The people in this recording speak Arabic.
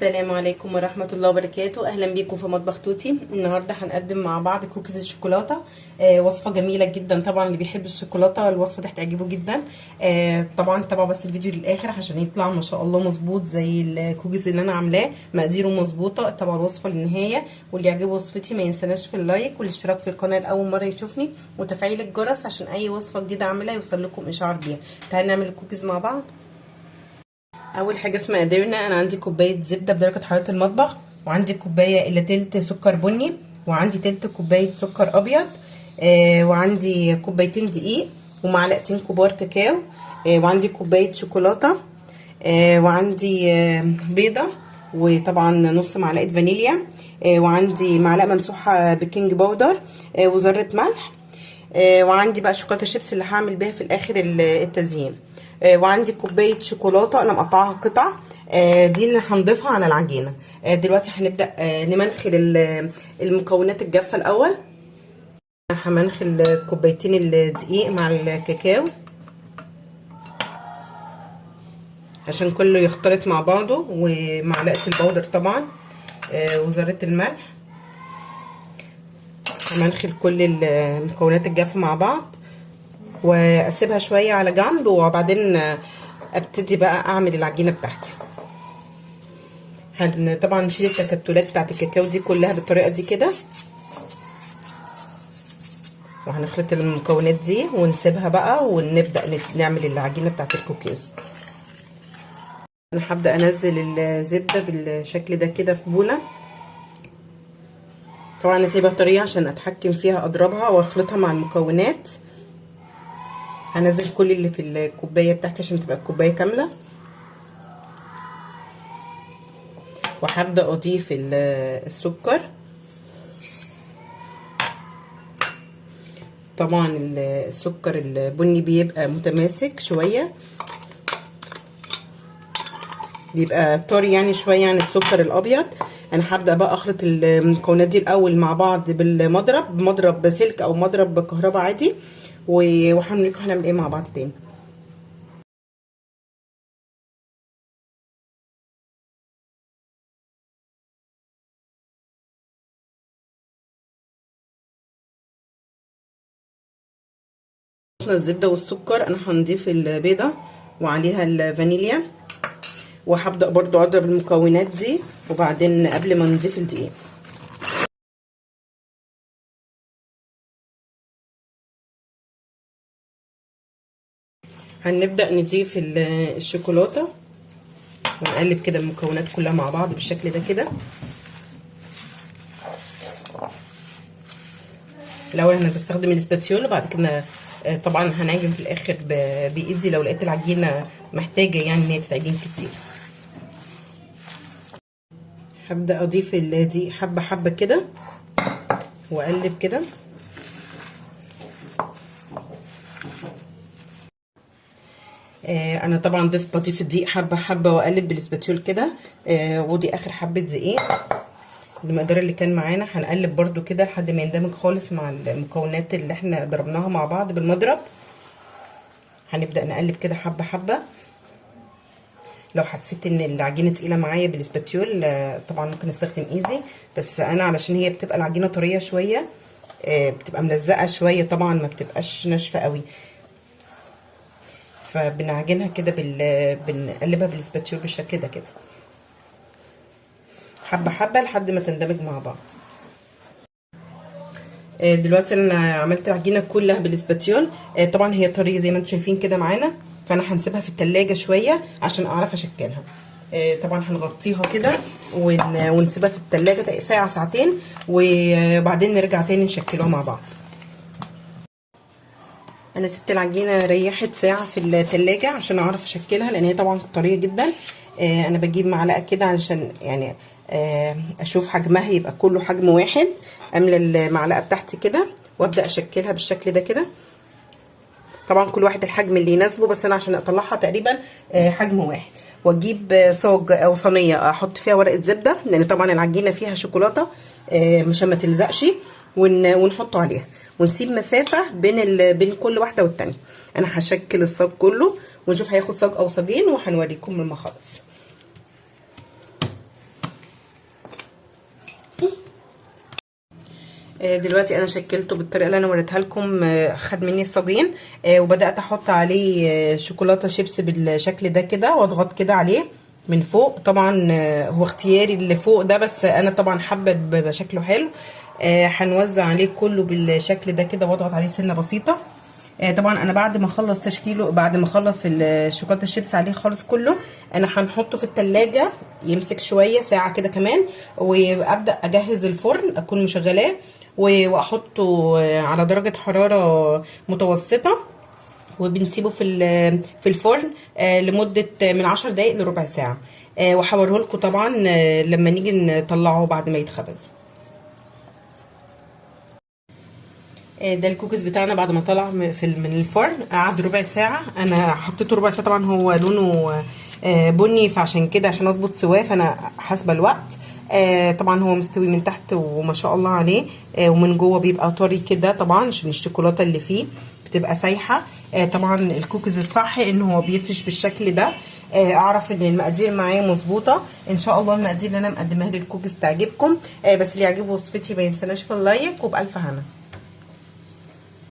السلام عليكم ورحمة الله وبركاته. اهلا بيكم في مطبخ توتي. النهاردة هنقدم مع بعض كوكيز الشوكولاتة. وصفة جميلة جدا، طبعا اللي بيحب الشوكولاتة الوصفة دي هتعجبه جدا. طبعا تابعوا بس الفيديو للاخر عشان يطلع ما شاء الله مظبوط زي الكوكيز اللي انا عاملاه، مقاديره مظبوطة. تابعوا الوصفة للنهاية، واللي يعجبه وصفتي ما ينسناش في اللايك والاشتراك في القناة لأول مرة يشوفني وتفعيل الجرس عشان اي وصفة جديدة اعملها يوصل لكم اشعار بيها. تعالوا نعمل الكوكيز مع بعض. اول حاجه في مقاديرنا، انا عندي كوبايه زبده بدرجه حراره المطبخ، وعندي كوبايه الا تلت سكر بني، وعندي تلت كوبايه سكر ابيض، وعندي كوبايتين دقيق ومعلقتين كبار كاكاو، وعندي كوبايه شوكولاته، وعندي بيضه، وطبعا نص معلقه فانيليا، وعندي معلقه ممسوحه بيكنج باودر، وذره ملح، وعندي بقى شوكولاته شيبس اللي هعمل بيها في الاخر التزيين، وعندي كوبايه شوكولاته انا مقطعها قطع، دي اللي هنضيفها على العجينه. دلوقتي هنبدا نمنخل المكونات الجافه الاول. همنخل كوبايتين الدقيق مع الكاكاو عشان كله يختلط مع بعضه، ومعلقه البودر طبعا، وذره الملح. همنخل كل المكونات الجافه مع بعض واسيبها شويه على جنب، وبعدين ابتدي بقى اعمل العجينه بتاعتي. طبعا نشيل التكتلات بتاعت الكاكاو دي كلها بالطريقه دي كده، وهنخلط المكونات دي ونسيبها بقى ونبدا نعمل العجينه بتاعت الكوكيز. انا هبدا انزل الزبده بالشكل ده كده في بوله. طبعا اسيبها طريه عشان اتحكم فيها، اضربها واخلطها مع المكونات. هنزل كل اللي في الكوبايه بتاعتي عشان تبقى الكوبايه كامله، وهبدا اضيف السكر. طبعا السكر البني بيبقى متماسك شويه، بيبقى طري يعني شويه عن السكر الابيض. انا هبدا بقى اخلط المكونات دي الاول مع بعض بمضرب سلك او مضرب كهرباء عادي، وهنوريكم هنعمل ايه مع بعض تاني. الزبده والسكر، انا هنضيف البيضه وعليها الفانيليا، وهبدا برضو اضرب المكونات دي، وبعدين قبل ما نضيف الدقيق هنبدا نضيف الشوكولاته ونقلب كده المكونات كلها مع بعض بالشكل ده كده. الاول انا بستخدم الاسباتيول، وبعد كده طبعا هنعجن في الاخر بايدي لو لقيت العجينه محتاجه يعني ان هي تتعجن كتير. هبدا اضيف دي حبه حبه كده واقلب كده. انا طبعا بضيف الدقيق حبه حبه واقلب بالاسباتيول كده. ودي اخر حبه دقيق المقدار اللي كان معانا. هنقلب برده كده لحد ما يندمج خالص مع المكونات اللي احنا ضربناها مع بعض بالمضرب. هنبدا نقلب كده حبه حبه. لو حسيت ان العجينه تقيله معايا بالاسباتيول طبعا ممكن استخدم ايدي، بس انا علشان هي بتبقى العجينه طريه شويه، بتبقى ملزقه شويه طبعا، ما بتبقاش ناشفه قوي، فبنعجنها كده بنقلبها بالاسباتيول بالشكل ده كده حبه حبه لحد ما تندمج مع بعض. دلوقتي انا عملت العجينه كلها بالاسباتيول. طبعا هي طريه زي ما انتم شايفين كده معانا، فانا هنسيبها في التلاجة شويه عشان اعرف اشكلها. طبعا هنغطيها كده ونسيبها في التلاجة ساعه ساعتين، وبعدين نرجع تاني نشكلها مع بعض. انا سبت العجينه ريحت ساعه في التلاجة عشان اعرف اشكلها، لان هي طبعا طريه جدا. انا بجيب معلقه كده علشان يعني اشوف حجمها يبقى كله حجم واحد. املى المعلقه بتاعتي كده وابدا اشكلها بالشكل ده كده. طبعا كل واحد الحجم اللي يناسبه، بس انا عشان اطلعها تقريبا حجم واحد. واجيب صاج او صينيه احط فيها ورقه زبده، لان طبعا العجينه فيها شوكولاته مش ما تلزقش، ونحطه عليها ونسيب مسافه بين كل واحده والتانيه. انا هشكل الصاج كله ونشوف هياخد صاج او صاجين، وهنوريكم لما اخلص. دلوقتي انا شكلته بالطريقه اللي انا وريتها لكم. خد مني الصاجين، وبدات احط عليه شوكولاته شيبس بالشكل ده كده، واضغط كده عليه من فوق. طبعا هو اختياري اللي فوق ده، بس انا طبعا حابه بيبقى شكله حلو. هنوزع عليه كله بالشكل ده كده، واضغط عليه سنه بسيطه. طبعا انا بعد ما اخلص تشكيله، بعد ما اخلص الشوكولاته الشيبس عليه خالص كله، انا هنحطه في التلاجة يمسك شويه ساعه كده كمان، وابدا اجهز الفرن اكون مشغلاه، واحطه على درجه حراره متوسطه، وبنسيبه في الفرن لمده من 10 دقائق لربع ساعه. وهوريه لكم طبعا لما نيجي نطلعه بعد ما يتخبز. ده الكوكيز بتاعنا بعد ما طلع من الفرن. قعد ربع ساعه، انا حطيته ربع ساعه. طبعا هو لونه بني، فعشان كده عشان اظبط سواه فانا حاسبه الوقت. طبعا هو مستوي من تحت وما شاء الله عليه، ومن جوه بيبقى طري كده، طبعا عشان الشوكولاته اللي فيه بتبقى سايحه. طبعا الكوكيز الصح ان هو بيفرش بالشكل ده. اعرف ان المقادير معايا مظبوطه. ان شاء الله المقادير اللي انا مقدماها للكوكيز تعجبكم. بس اللي يعجبه وصفتي ما ينساش في اللايك، وبالف هنا.